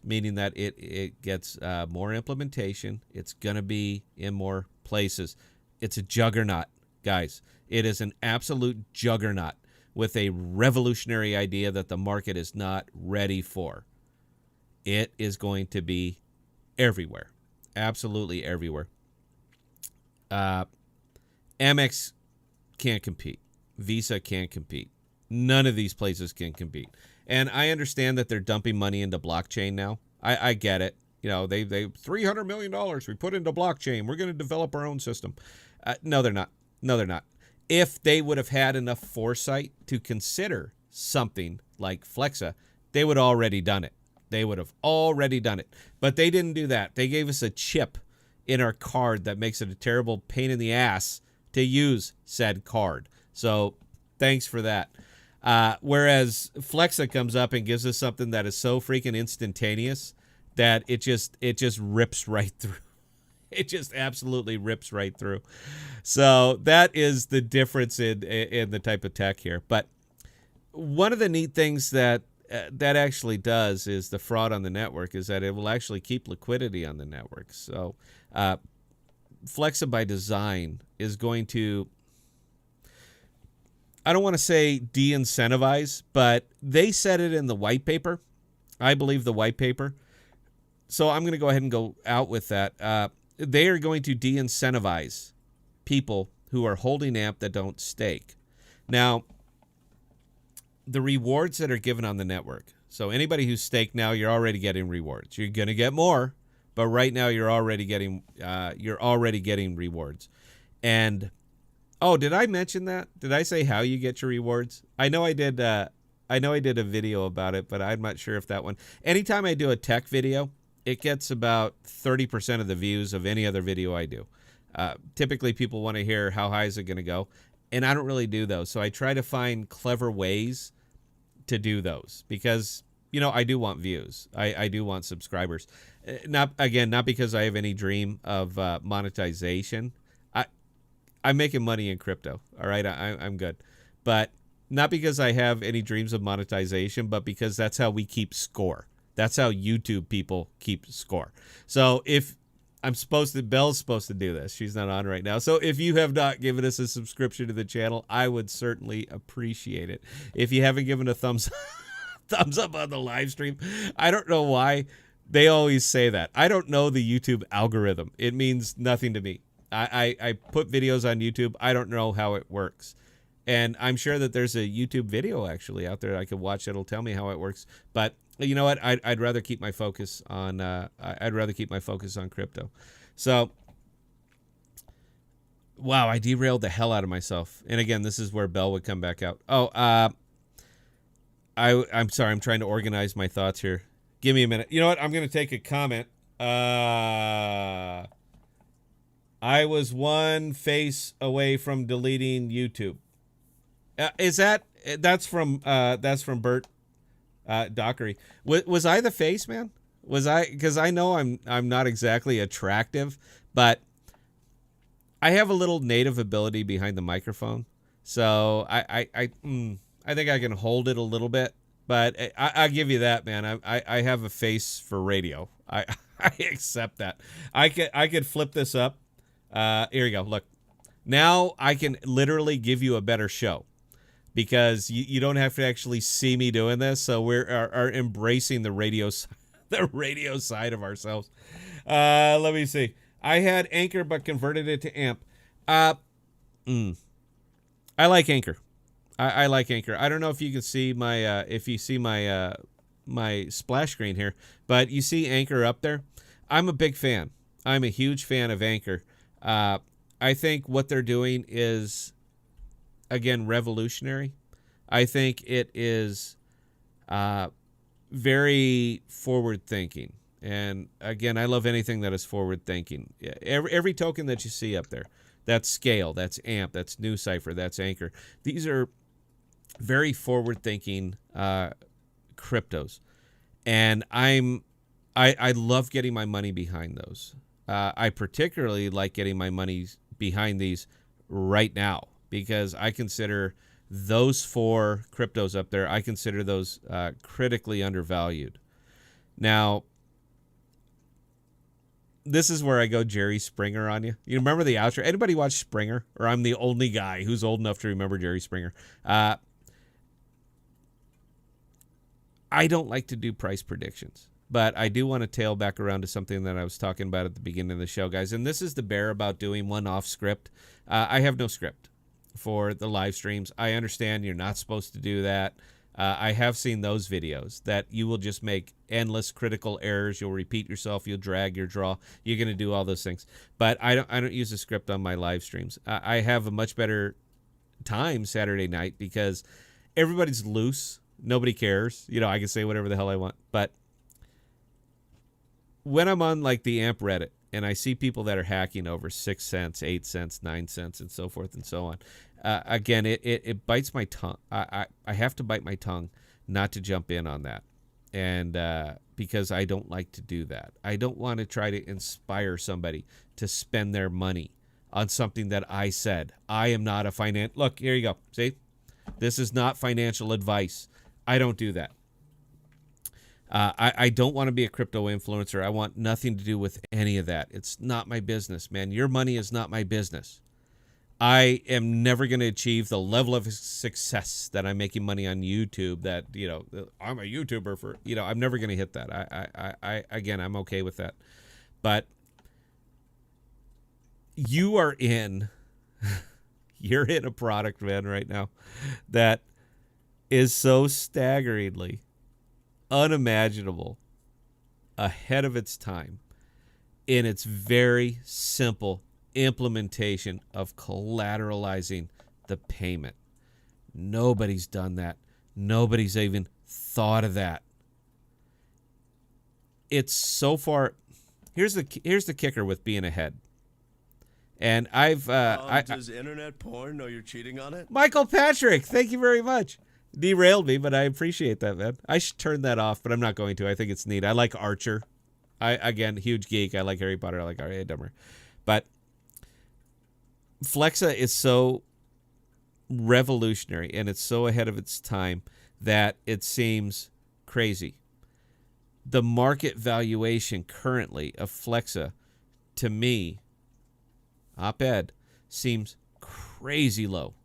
meaning that it gets more implementation, it's going to be in more places. It's a juggernaut, guys. It is an absolute juggernaut with a revolutionary idea that the market is not ready for. It is going to be everywhere, absolutely everywhere. Amex can't compete. Visa can't compete. None of these places can compete. And I understand that they're dumping money into blockchain now. I get it. You know, they $300 million we put into blockchain. We're going to develop our own system. No, they're not. No, they're not. If they would have had enough foresight to consider something like Flexa, they would have already done it. They would have already done it. But they didn't do that. They gave us a chip in our card that makes it a terrible pain in the ass to use said card. So thanks for that. Whereas Flexa comes up and gives us something that is so freaking instantaneous that it just rips right through. It just absolutely rips right through. So that is the difference in the type of tech here. But one of the neat things that that actually does is the fraud on the network is that it will actually keep liquidity on the network. So Flexa by design is going to, I don't want to say de-incentivize, but they said it in the white paper. I believe the white paper. So I'm going to go ahead and go out with that. They are going to de-incentivize people who are holding AMP that don't stake. Now, the rewards that are given on the network. So anybody who's staked now, you're already getting rewards. You're going to get more, but right now you're already getting rewards. And oh, did I mention that? Did I say how you get your rewards? I know I did. I know I did a video about it, but I'm not sure if that one. Anytime I do a tech video, it gets about 30% of the views of any other video I do. Typically, people want to hear how high is it going to go, and I don't really do those. So I try to find clever ways to do those because, you know, I do want views. I do want subscribers. Not because I have any dream of monetization. I'm making money in crypto. All right, I'm good. But not because I have any dreams of monetization, but because that's how we keep score. That's how YouTube people keep score. So if Belle's supposed to do this. She's not on right now. So if you have not given us a subscription to the channel, I would certainly appreciate it. If you haven't given a thumbs up on the live stream, I don't know why they always say that. I don't know the YouTube algorithm. It means nothing to me. I put videos on YouTube. I don't know how it works. And I'm sure that there's a YouTube video actually out there I could watch that'll tell me how it works. But you know what? I'd rather keep my focus on crypto. So, wow, I derailed the hell out of myself. And again, this is where Belle would come back out. Oh, I'm sorry. I'm trying to organize my thoughts here. Give me a minute. You know what? I'm going to take a comment. I was one face away from deleting YouTube. That's from Bert Dockery. Was I the face, man? Was I? Because I know I'm not exactly attractive, but I have a little native ability behind the microphone, so I think I can hold it a little bit. But I give you that, man. I have a face for radio. I accept that. I could flip this up. Here you go. Look, now I can literally give you a better show. Because you don't have to actually see me doing this, so we're embracing the radio side of ourselves. Let me see. I had Anchor, but converted it to AMP. I like Anchor. I like Anchor. I don't know if you can see my my splash screen here, but you see Anchor up there. I'm a big fan. I'm a huge fan of Anchor. I think what they're doing is, again, revolutionary. I think it is very forward thinking. And again, I love anything that is forward thinking. Every token that you see up there, that's Scale, that's AMP, that's New Cipher, that's Anchor. These are very forward thinking cryptos. And I love getting my money behind those. I particularly like getting my money behind these right now, because I consider those 4 cryptos up there, I consider those critically undervalued. Now, this is where I go Jerry Springer on you. You remember the outro? Anybody watch Springer? Or I'm the only guy who's old enough to remember Jerry Springer. I don't like to do price predictions, but I do want to tail back around to something that I was talking about at the beginning of the show, guys. And this is the bear about doing one-off script. I have no script for the live streams. I understand you're not supposed to do that. I have seen those videos that you will just make endless critical errors. You'll repeat yourself. You'll drag your draw. You're going to do all those things. But I don't use a script on my live streams. I have a much better time Saturday night because everybody's loose. Nobody cares. You know, I can say whatever the hell I want. But when I'm on like the AMP Reddit and I see people that are hacking over 6 cents, 8 cents, 9 cents, and so forth and so on, again, it bites my tongue. I have to bite my tongue not to jump in on that. And because I don't like to do that. I don't want to try to inspire somebody to spend their money on something that I said. I am not a Look, here you go. See? This is not financial advice. I don't do that. I don't want to be a crypto influencer. I want nothing to do with any of that. It's not my business, man. Your money is not my business. I am never going to achieve the level of success that I'm making money on YouTube that, I'm a YouTuber for, I'm never going to hit that. Again, I'm okay with that. But you're in a product, man, right now that is so staggeringly unimaginable, ahead of its time in its very simple implementation of collateralizing the payment. Nobody's done that. Nobody's even thought of that. It's so far. Here's the kicker with being ahead. And does internet porn know you're cheating on it? Michael Patrick, thank you very much. Derailed me, but I appreciate that, man. I should turn that off, but I'm not going to. I think it's neat. I like Archer. Again, huge geek. I like Harry Potter. I like R.A. Dummer. But Flexa is so revolutionary and it's so ahead of its time that it seems crazy. The market valuation currently of Flexa, to me, op-ed, seems crazy low.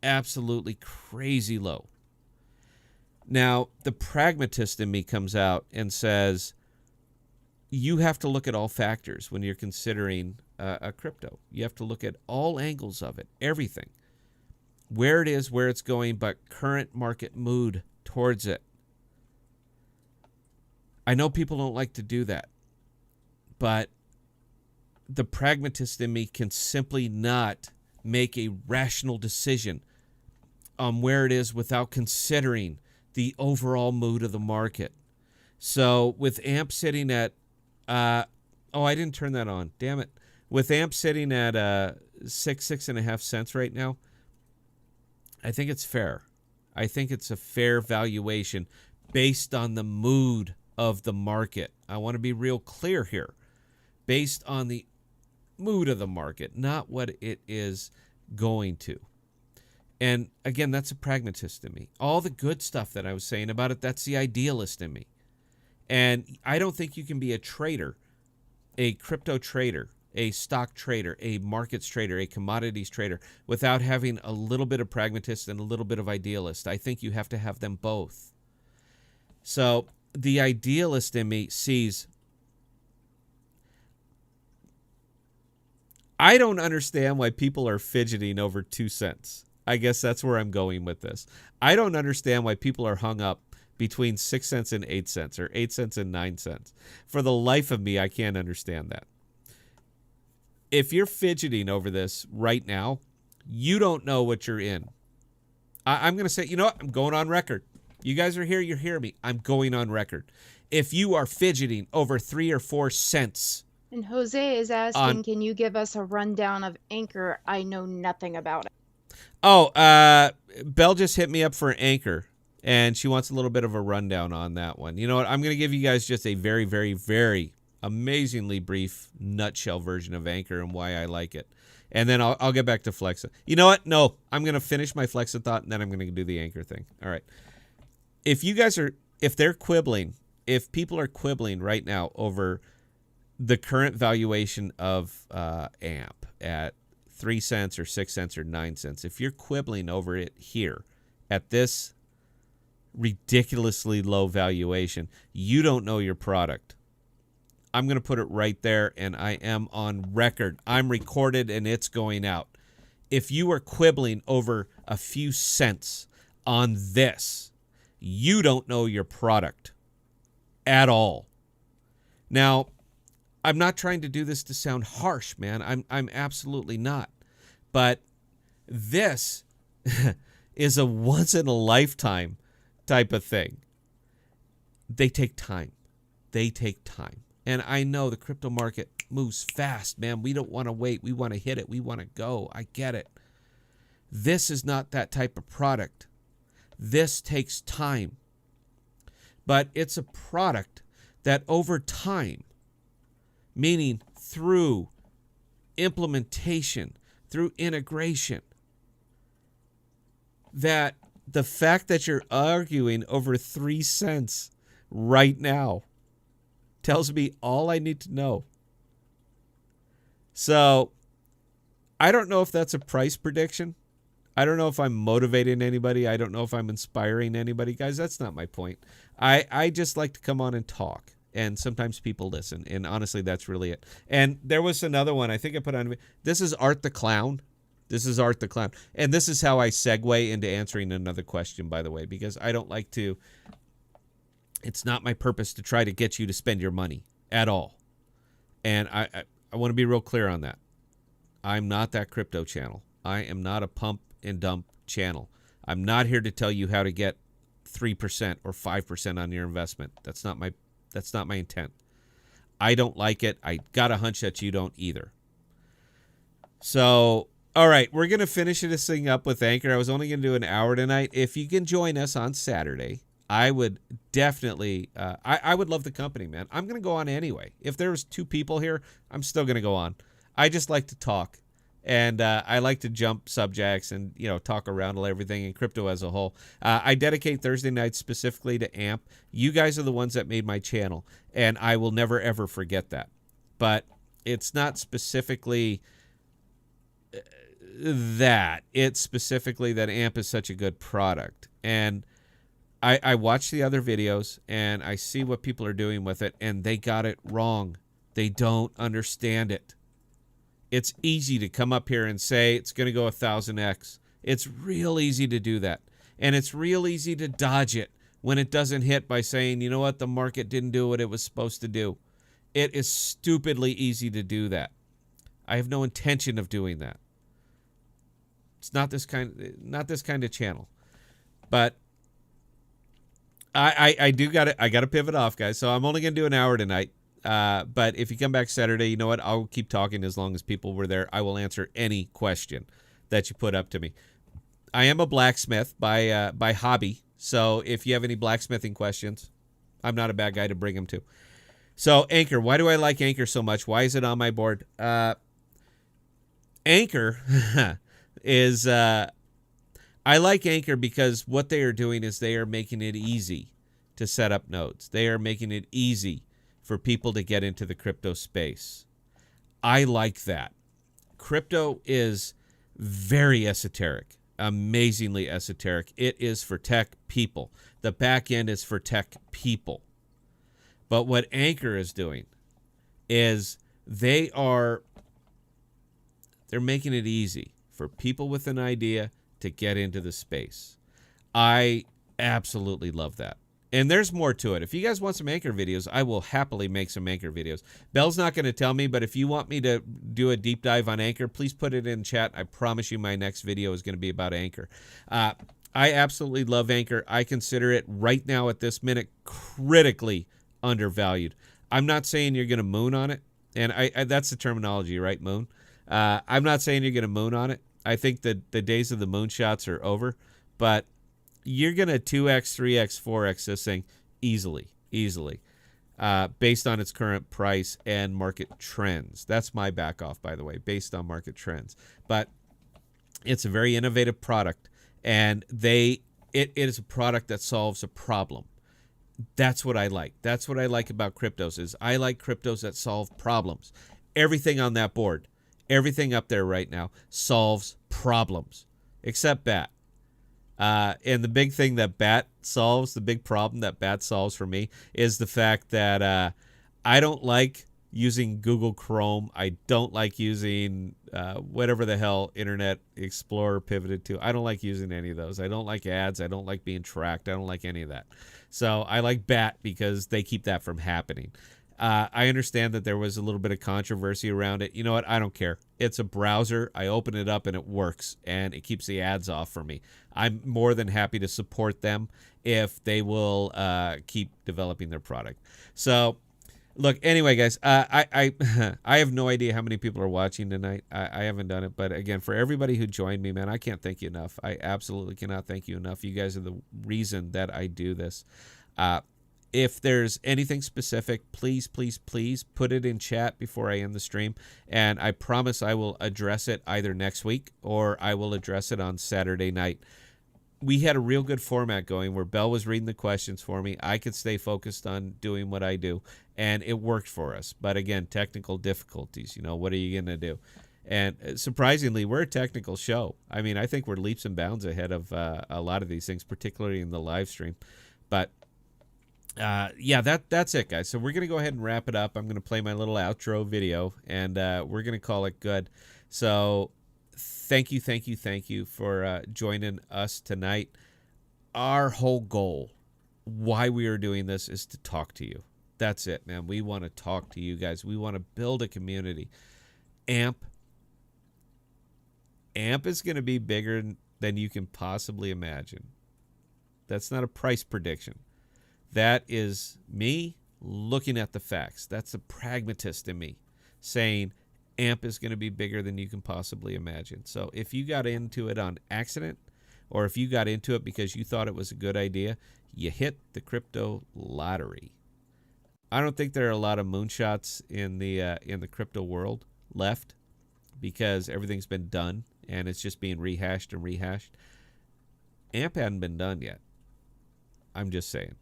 Absolutely crazy low. Now, the pragmatist in me comes out and says, you have to look at all factors when you're considering a crypto. You have to look at all angles of it, everything. Where it is, where it's going, but current market mood towards it. I know people don't like to do that, but the pragmatist in me can simply not make a rational decision on where it is without considering the overall mood of the market. So with AMP sitting at, I didn't turn that on. Damn it. With AMP sitting at 6.5 cents right now, I think it's fair. I think it's a fair valuation based on the mood of the market. I want to be real clear here. Based on the mood of the market, not what it is going to. And again, that's a pragmatist in me. All the good stuff that I was saying about it, that's the idealist in me. And I don't think you can be a trader, a crypto trader, a stock trader, a markets trader, a commodities trader, without having a little bit of pragmatist and a little bit of idealist. I think you have to have them both. So the idealist in me sees, I don't understand why people are fidgeting over 2 cents. I guess that's where I'm going with this. I don't understand why people are hung up between 6 cents and 8 cents or 8 cents and 9 cents. For the life of me, I can't understand that. If you're fidgeting over this right now, you don't know what you're in. I'm going to say, you know what? I'm going on record. You guys are here. You're hearing me. I'm going on record. If you are fidgeting over 3 or 4 cents. And Jose is asking, can you give us a rundown of Anchor? I know nothing about it. Oh, Belle just hit me up for Anchor, and she wants a little bit of a rundown on that one. You know what? I'm going to give you guys just a very, very, very amazingly brief nutshell version of Anchor and why I like it. And then I'll get back to Flexa. You know what? No, I'm going to finish my Flexa thought, and then I'm going to do the Anchor thing. All right. If people are quibbling right now over the current valuation of AMP at 3 cents or 6 cents or 9 cents, if you're quibbling over it here at this ridiculously low valuation, you don't know your product. I'm going to put it right there, and I am on record. I'm recorded, and it's going out. If you are quibbling over a few cents on this, you don't know your product at all. Now, I'm not trying to do this to sound harsh, man. I'm absolutely not. But this is a once in a lifetime type of thing. They take time. And I know the crypto market moves fast, man. We don't want to wait. We want to hit it. We want to go. I get it. This is not that type of product. This takes time. But it's a product that over time, meaning through implementation, through integration, that the fact that you're arguing over 3 cents right now tells me all I need to know. So I don't know if that's a price prediction. I don't know if I'm motivating anybody. I don't know if I'm inspiring anybody. Guys, that's not my point. I just like to come on and talk. And sometimes people listen. And honestly, that's really it. And there was another one. I think I put on. This is Art the Clown. This is Art the Clown. And this is how I segue into answering another question, by the way, because I don't like to. It's not my purpose to try to get you to spend your money at all. And I want to be real clear on that. I'm not that crypto channel. I am not a pump and dump channel. I'm not here to tell you how to get 3% or 5% on your investment. That's not my intent. I don't like it. I got a hunch that you don't either. So, all right, we're going to finish this thing up with Anchor. I was only going to do an hour tonight. If you can join us on Saturday, I would definitely, I would love the company, man. I'm going to go on anyway. If there's 2 people here, I'm still going to go on. I just like to talk, and I like to jump subjects and, talk around everything and crypto as a whole. I dedicate Thursday nights specifically to AMP. You guys are the ones that made my channel, and I will never, ever forget that. But it's not specifically that. It's specifically that AMP is such a good product. And I watch the other videos, and I see what people are doing with it, and they got it wrong. They don't understand it. It's easy to come up here and say it's going to go 1,000x. It's real easy to do that. And it's real easy to dodge it when it doesn't hit by saying, you know what, the market didn't do what it was supposed to do. It is stupidly easy to do that. I have no intention of doing that. It's not this kind of channel. But I got to pivot off, guys. So I'm only going to do an hour tonight. But if you come back Saturday, you know what? I'll keep talking as long as people were there. I will answer any question that you put up to me. I am a blacksmith by hobby. So if you have any blacksmithing questions, I'm not a bad guy to bring them to. So Anchor, why do I like Anchor so much? Why is it on my board? Anchor is, I like Anchor because what they are doing is they are making it easy to set up nodes. They are making it easy for people to get into the crypto space. I like that. Crypto is very esoteric, amazingly esoteric. It is for tech people. The back end is for tech people. But what Anchor is doing is they're making it easy for people with an idea to get into the space. I absolutely love that. And there's more to it. If you guys want some Anchor videos, I will happily make some Anchor videos. Bell's not going to tell me, but if you want me to do a deep dive on Anchor, please put it in chat. I promise you my next video is going to be about Anchor. I absolutely love Anchor. I consider it right now at this minute critically undervalued. I'm not saying you're going to moon on it. And I that's the terminology, right? Moon. I'm not saying you're going to moon on it. I think that the days of the moonshots are over. But you're going to 2x, 3x, 4x this thing easily, based on its current price and market trends. That's my back off, by the way, based on market trends. But it's a very innovative product, and it is a product that solves a problem. That's what I like. That's what I like about cryptos is I like cryptos that solve problems. Everything on that board, everything up there right now solves problems, except BAT. And the big thing that BAT solves, the big problem that BAT solves for me is the fact that I don't like using Google Chrome. I don't like using whatever the hell Internet Explorer pivoted to. I don't like using any of those. I don't like ads. I don't like being tracked. I don't like any of that. So I like BAT because they keep that from happening. I understand that there was a little bit of controversy around it. You know what? I don't care. It's a browser. I open it up and it works, and it keeps the ads off for me. I'm more than happy to support them if they will keep developing their product. So, look, anyway, guys, I have no idea how many people are watching tonight. I haven't done it. But, again, for everybody who joined me, man, I can't thank you enough. I absolutely cannot thank you enough. You guys are the reason that I do this. If there's anything specific, please, please, please put it in chat before I end the stream. And I promise I will address it either next week or I will address it on Saturday night. We had a real good format going where Belle was reading the questions for me. I could stay focused on doing what I do, and it worked for us. But again, technical difficulties, what are you going to do? And surprisingly, we're a technical show. I mean, I think we're leaps and bounds ahead of a lot of these things, particularly in the live stream. But yeah, that's it, guys. So we're going to go ahead and wrap it up. I'm going to play my little outro video, and we're going to call it good. So thank you for joining us tonight. Our whole goal, why we are doing this, is to talk to you. That's it, man. We want to talk to you guys. We want to build a community. AMP is going to be bigger than you can possibly imagine. That's not a price prediction. That is me looking at the facts. That's a pragmatist in me saying AMP is going to be bigger than you can possibly imagine. So if you got into it on accident, or if you got into it because you thought it was a good idea, you hit the crypto lottery. I don't think there are a lot of moonshots in the crypto world left because everything's been done and it's just being rehashed and rehashed. AMP hadn't been done yet. I'm just saying.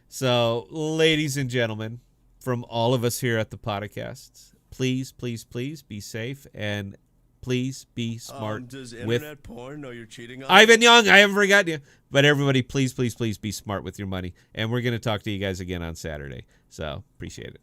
So, ladies and gentlemen, from all of us here at the Podocasts, please, please, please be safe and please be smart. Does internet porn know you're cheating on? Ivan Young, I haven't forgotten you. But everybody, please, please, please be smart with your money. And we're going to talk to you guys again on Saturday. So, appreciate it.